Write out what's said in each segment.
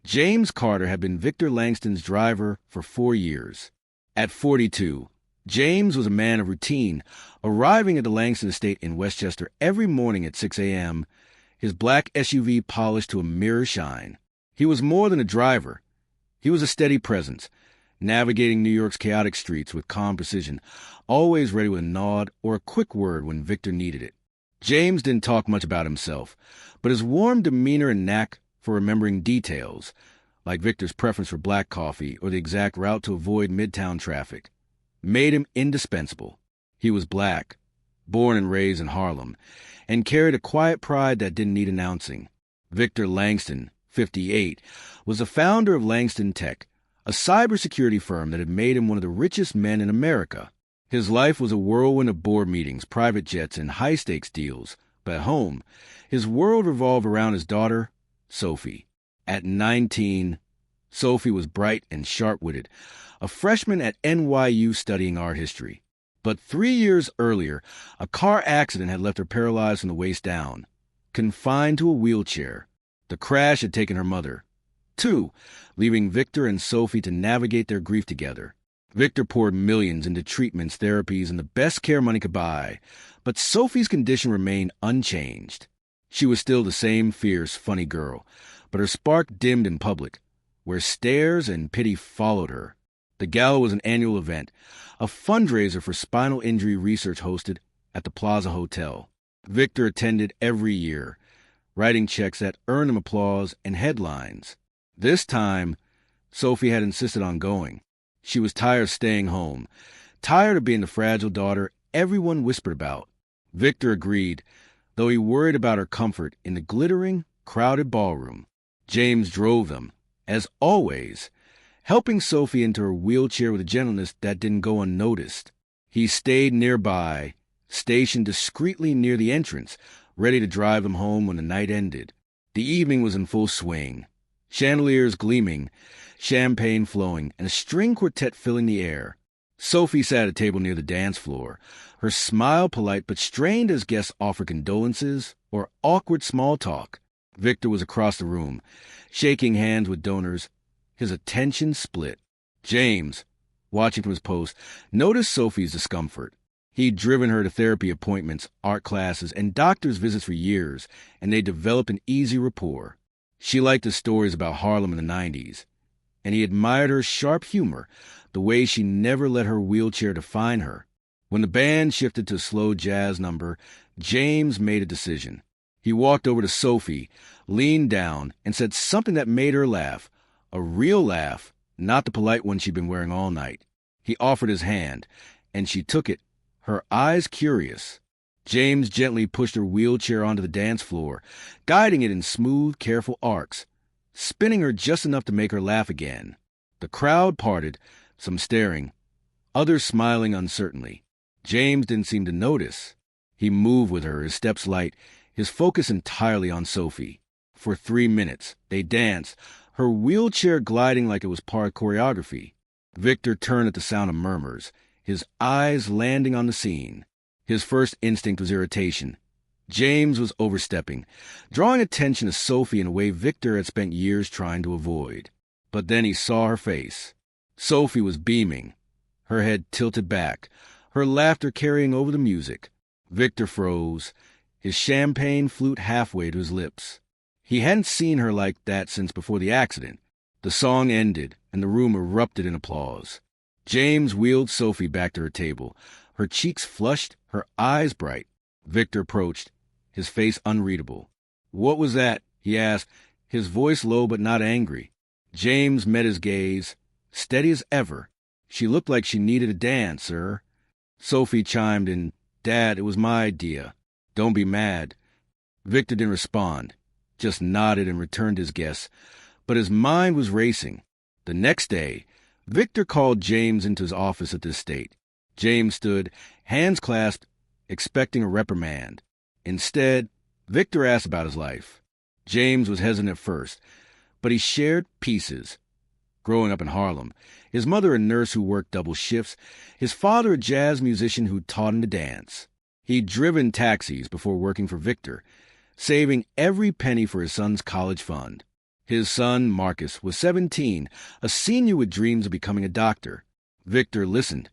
James Carter had been Victor Langston's driver for 4 years. At 42, James was a man of routine, arriving at the Langston estate in Westchester every morning at 6 a.m., his black SUV polished to a mirror shine. He was more than a driver. He was a steady presence, navigating New York's chaotic streets with calm precision, always ready with a nod or a quick word when Victor needed it. James didn't talk much about himself, but his warm demeanor and knack for remembering details, like Victor's preference for black coffee or the exact route to avoid midtown traffic, made him indispensable. He was black, born and raised in Harlem, and carried a quiet pride that didn't need announcing. Victor Langston, 58, was the founder of Langston Tech, a cybersecurity firm that had made him one of the richest men in America. His life was a whirlwind of board meetings, private jets, and high-stakes deals. But at home, his world revolved around his daughter, Sophie. At 19, Sophie was bright and sharp-witted, a freshman at NYU studying art history. But 3 years earlier, a car accident had left her paralyzed from the waist down, confined to a wheelchair. The crash had taken her mother, too, leaving Victor and Sophie to navigate their grief together. Victor poured millions into treatments, therapies, and the best care money could buy, but Sophie's condition remained unchanged. She was still the same fierce, funny girl, but her spark dimmed in public, where stares and pity followed her. The gala was an annual event, a fundraiser for spinal injury research hosted at the Plaza Hotel. Victor attended every year, writing checks that earned him applause and headlines. This time, Sophie had insisted on going. She was tired of staying home, tired of being the fragile daughter everyone whispered about. Victor agreed, though he worried about her comfort in the glittering, crowded ballroom. James drove them, as always, helping Sophie into her wheelchair with a gentleness that didn't go unnoticed. He stayed nearby, stationed discreetly near the entrance, ready to drive them home when the night ended. The evening was in full swing, chandeliers gleaming, champagne flowing, and a string quartet filling the air. Sophie sat at a table near the dance floor, her smile polite but strained as guests offered condolences or awkward small talk. Victor was across the room, shaking hands with donors, his attention split. James, watching from his post, noticed Sophie's discomfort. He'd driven her to therapy appointments, art classes, and doctor's visits for years, and they developed an easy rapport. She liked his stories about Harlem in the 90s, and he admired her sharp humor, the way she never let her wheelchair define her. When the band shifted to a slow jazz number, James made a decision. He walked over to Sophie, leaned down, and said something that made her laugh. A real laugh, not the polite one she'd been wearing all night. He offered his hand, and she took it, her eyes curious. James gently pushed her wheelchair onto the dance floor, guiding it in smooth, careful arcs, spinning her just enough to make her laugh again. The crowd parted, some staring, others smiling uncertainly. James didn't seem to notice. He moved with her, his steps light, his focus entirely on Sophie. For 3 minutes, they danced, her wheelchair gliding like it was part choreography. Victor turned at the sound of murmurs, his eyes landing on the scene. His first instinct was irritation. James was overstepping, drawing attention to Sophie in a way Victor had spent years trying to avoid. But then he saw her face. Sophie was beaming, her head tilted back, her laughter carrying over the music. Victor froze, his champagne flute halfway to his lips. He hadn't seen her like that since before the accident. The song ended, and the room erupted in applause. James wheeled Sophie back to her table, her cheeks flushed, her eyes bright. Victor approached, his face unreadable. "What was that?" he asked, his voice low but not angry. James met his gaze, steady as ever. "She looked like she needed a dance, sir." Sophie chimed in, "Dad, it was my idea. Don't be mad." Victor didn't respond, just nodded and returned his guess, but his mind was racing. The next day, Victor called James into his office at the estate. James stood, hands clasped, expecting a reprimand. Instead, Victor asked about his life. James was hesitant at first, but he shared pieces. Growing up in Harlem, his mother a nurse who worked double shifts, his father a jazz musician who taught him to dance. He'd driven taxis before working for Victor, saving every penny for his son's college fund. His son, Marcus, was 17, a senior with dreams of becoming a doctor. Victor listened.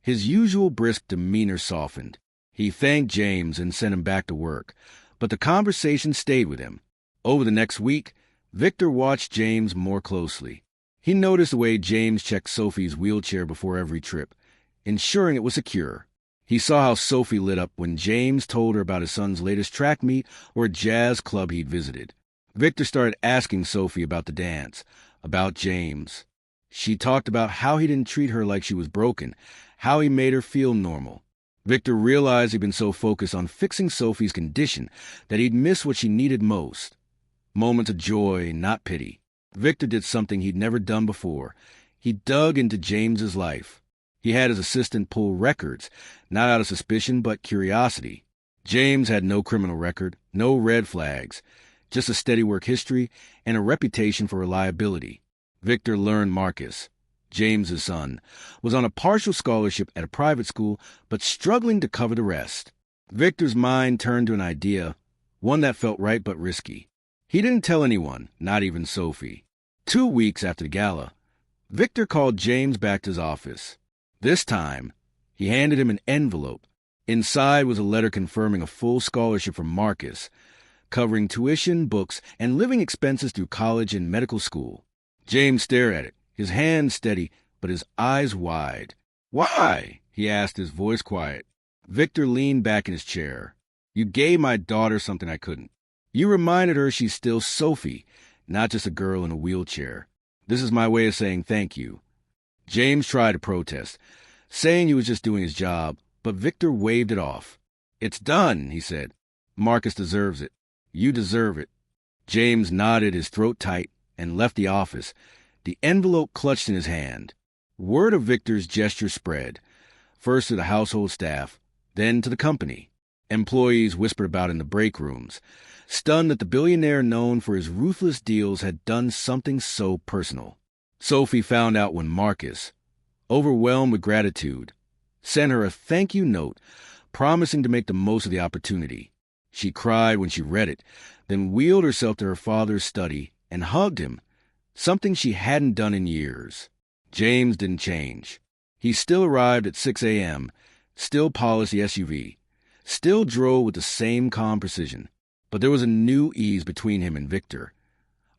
His usual brisk demeanor softened. He thanked James and sent him back to work, but the conversation stayed with him. Over the next week, Victor watched James more closely. He noticed the way James checked Sophie's wheelchair before every trip, ensuring it was secure. He saw how Sophie lit up when James told her about his son's latest track meet or a jazz club he'd visited. Victor started asking Sophie about the dance, about James. She talked about how he didn't treat her like she was broken, how he made her feel normal. Victor realized he'd been so focused on fixing Sophie's condition that he'd missed what she needed most. Moments of joy, not pity. Victor did something he'd never done before. He dug into James's life. He had his assistant pull records, not out of suspicion but curiosity. James had no criminal record, no red flags, just a steady work history and a reputation for reliability. Victor learned Marcus, James's son, was on a partial scholarship at a private school but struggling to cover the rest. Victor's mind turned to an idea, one that felt right but risky. He didn't tell anyone, not even Sophie. 2 weeks after the gala, Victor called James back to his office. This time, he handed him an envelope. Inside was a letter confirming a full scholarship from Marcus, covering tuition, books, and living expenses through college and medical school. James stared at it, his hands steady, but his eyes wide. "Why?" he asked, his voice quiet. Victor leaned back in his chair. "You gave my daughter something I couldn't. You reminded her she's still Sophie, not just a girl in a wheelchair. This is my way of saying thank you." James tried to protest, saying he was just doing his job, but Victor waved it off. "It's done," he said. "Marcus deserves it. You deserve it." James nodded, his throat tight, and left the office, the envelope clutched in his hand. Word of Victor's gesture spread, first to the household staff, then to the company. Employees whispered about in the break rooms, stunned that the billionaire known for his ruthless deals had done something so personal. Sophie found out when Marcus, overwhelmed with gratitude, sent her a thank you note, promising to make the most of the opportunity. She cried when she read it, then wheeled herself to her father's study and hugged him, something she hadn't done in years. James didn't change. He still arrived at 6 a.m., still polished the SUV, still drove with the same calm precision. But there was a new ease between him and Victor,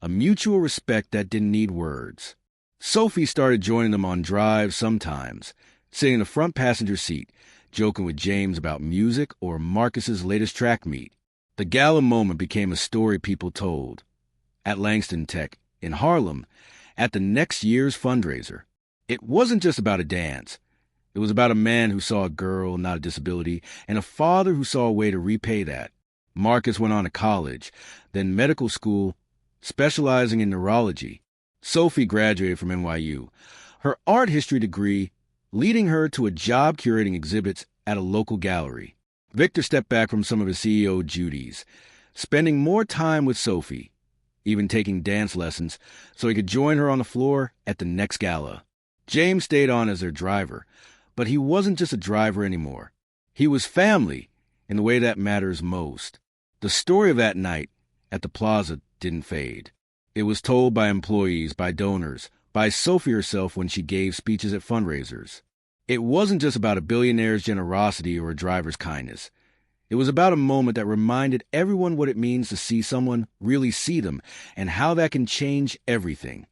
a mutual respect that didn't need words. Sophie started joining them on drives sometimes, sitting in the front passenger seat, joking with James about music or Marcus's latest track meet. The gala moment became a story people told. At Langston Tech, in Harlem, at the next year's fundraiser. It wasn't just about a dance. It was about a man who saw a girl, not a disability, and a father who saw a way to repay that. Marcus went on to college, then medical school, specializing in neurology. Sophie graduated from NYU, her art history degree leading her to a job curating exhibits at a local gallery. Victor stepped back from some of his CEO duties, spending more time with Sophie, even taking dance lessons so he could join her on the floor at the next gala. James stayed on as their driver, but he wasn't just a driver anymore. He was family in the way that matters most. The story of that night at the plaza didn't fade. It was told by employees, by donors, by Sophie herself when she gave speeches at fundraisers. It wasn't just about a billionaire's generosity or a driver's kindness. It was about a moment that reminded everyone what it means to see someone really see them and how that can change everything.